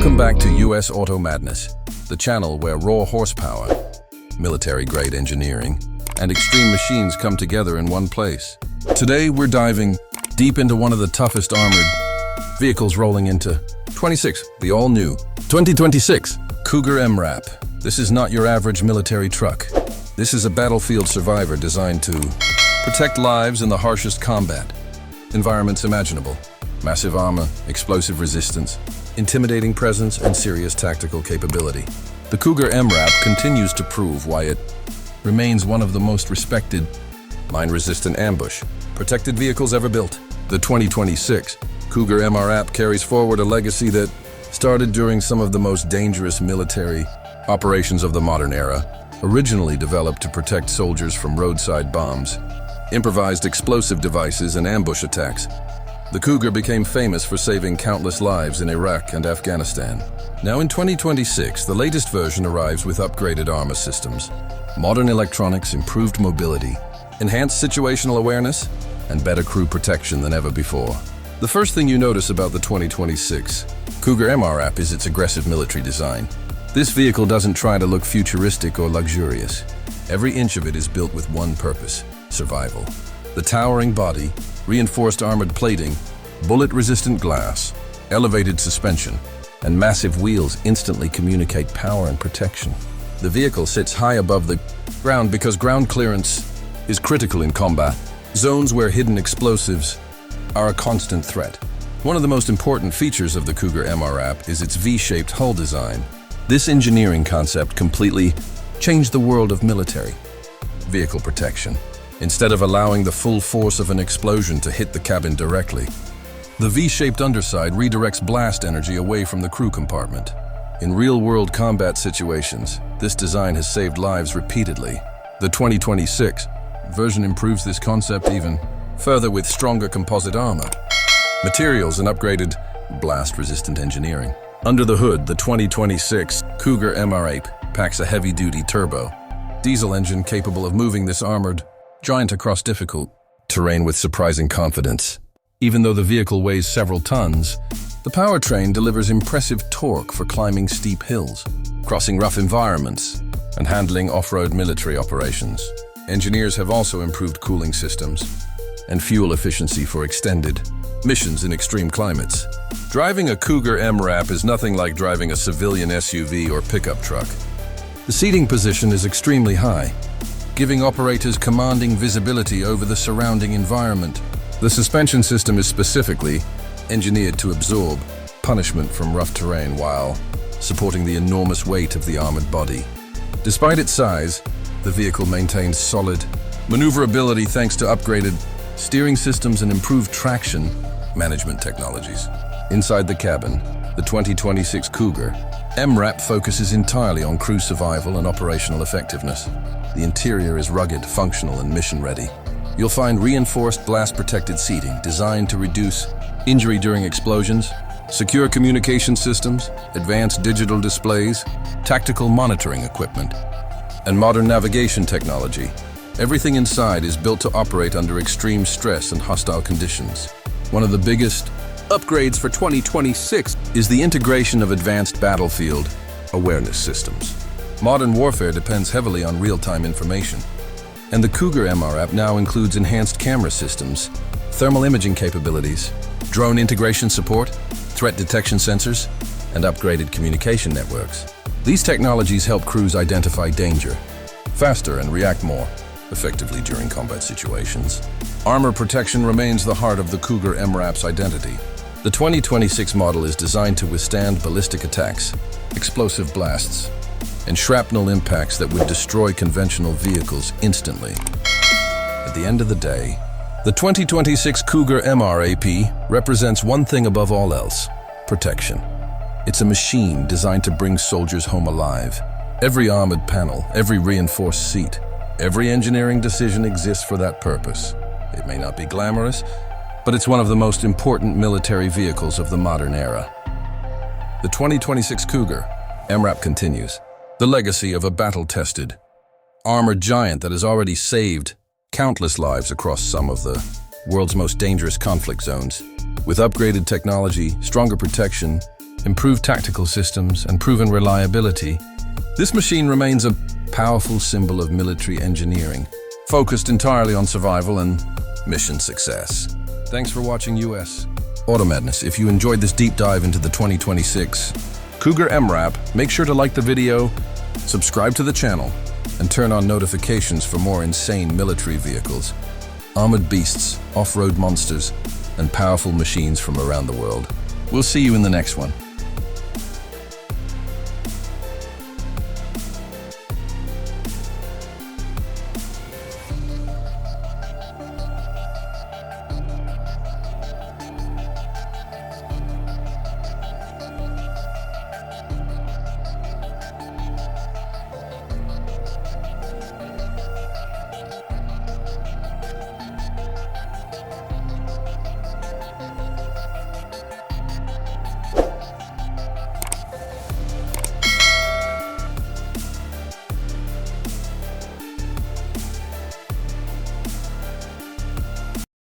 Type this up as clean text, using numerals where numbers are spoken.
Welcome back to US Auto Madness, the channel where raw horsepower, military-grade engineering, and extreme machines come together in one place. Today we're diving deep into one of the toughest armored vehicles rolling into 26, the all-new 2026 Cougar MRAP. This is not your average military truck. This is a battlefield survivor designed to protect lives in the harshest combat environments imaginable. Massive armor, explosive resistance, intimidating presence, and serious tactical capability. The Cougar MRAP continues to prove why it remains one of the most respected mine-resistant ambush protected vehicles ever built. The 2026 Cougar MRAP carries forward a legacy that started during some of the most dangerous military operations of the modern era. Originally developed to protect soldiers from roadside bombs, improvised explosive devices, and ambush attacks, the Cougar became famous for saving countless lives in Iraq and Afghanistan. Now in 2026, the latest version arrives with upgraded armor systems, modern electronics, improved mobility, enhanced situational awareness, and better crew protection than ever before. The first thing you notice about the 2026 Cougar MRAP is its aggressive military design. This vehicle doesn't try to look futuristic or luxurious. Every inch of it is built with one purpose: survival. The towering body, reinforced armored plating, bullet-resistant glass, elevated suspension, and massive wheels instantly communicate power and protection. The vehicle sits high above the ground because ground clearance is critical in combat zones where hidden explosives are a constant threat. One of the most important features of the Cougar MRAP is its V-shaped hull design. This engineering concept completely changed the world of military vehicle protection. Instead of allowing the full force of an explosion to hit the cabin directly, the V-shaped underside redirects blast energy away from the crew compartment. In real-world combat situations, this design has saved lives repeatedly. The 2026 version improves this concept even further with stronger composite armor, materials, and upgraded blast-resistant engineering. Under the hood, the 2026 Cougar MRAP packs a heavy-duty turbo diesel engine capable of moving this armored giant across difficult terrain with surprising confidence. Even though the vehicle weighs several tons, the powertrain delivers impressive torque for climbing steep hills, crossing rough environments, and handling off-road military operations. Engineers have also improved cooling systems and fuel efficiency for extended missions in extreme climates. Driving a Cougar MRAP is nothing like driving a civilian SUV or pickup truck. The seating position is extremely high, giving operators commanding visibility over the surrounding environment. The suspension system is specifically engineered to absorb punishment from rough terrain while supporting the enormous weight of the armored body. Despite its size, the vehicle maintains solid maneuverability thanks to upgraded steering systems and improved traction management technologies. Inside the cabin, the 2026 Cougar MRAP focuses entirely on crew survival and operational effectiveness. The interior is rugged, functional, and mission-ready. You'll find reinforced blast-protected seating designed to reduce injury during explosions, secure communication systems, advanced digital displays, tactical monitoring equipment, and modern navigation technology. Everything inside is built to operate under extreme stress and hostile conditions. One of the biggest upgrades for 2026 is the integration of advanced battlefield awareness systems. Modern warfare depends heavily on real-time information, and the Cougar MRAP now includes enhanced camera systems, thermal imaging capabilities, drone integration support, threat detection sensors, and upgraded communication networks. These technologies help crews identify danger faster and react more effectively during combat situations. Armor protection remains the heart of the Cougar MRAP's identity. The 2026 model is designed to withstand ballistic attacks, explosive blasts, and shrapnel impacts that would destroy conventional vehicles instantly. At the end of the day, the 2026 Cougar MRAP represents one thing above all else: protection. It's a machine designed to bring soldiers home alive. Every armored panel, every reinforced seat, every engineering decision exists for that purpose. It may not be glamorous, but it's one of the most important military vehicles of the modern era. The 2026 Cougar MRAP continues the legacy of a battle-tested, armored giant that has already saved countless lives across some of the world's most dangerous conflict zones. With upgraded technology, stronger protection, improved tactical systems, and proven reliability, this machine remains a powerful symbol of military engineering, focused entirely on survival and mission success. Thanks for watching US Auto Madness. If you enjoyed this deep dive into the 2026 Cougar MRAP, make sure to like the video, subscribe to the channel, and turn on notifications for more insane military vehicles, armored beasts, off-road monsters, and powerful machines from around the world. We'll see you in the next one.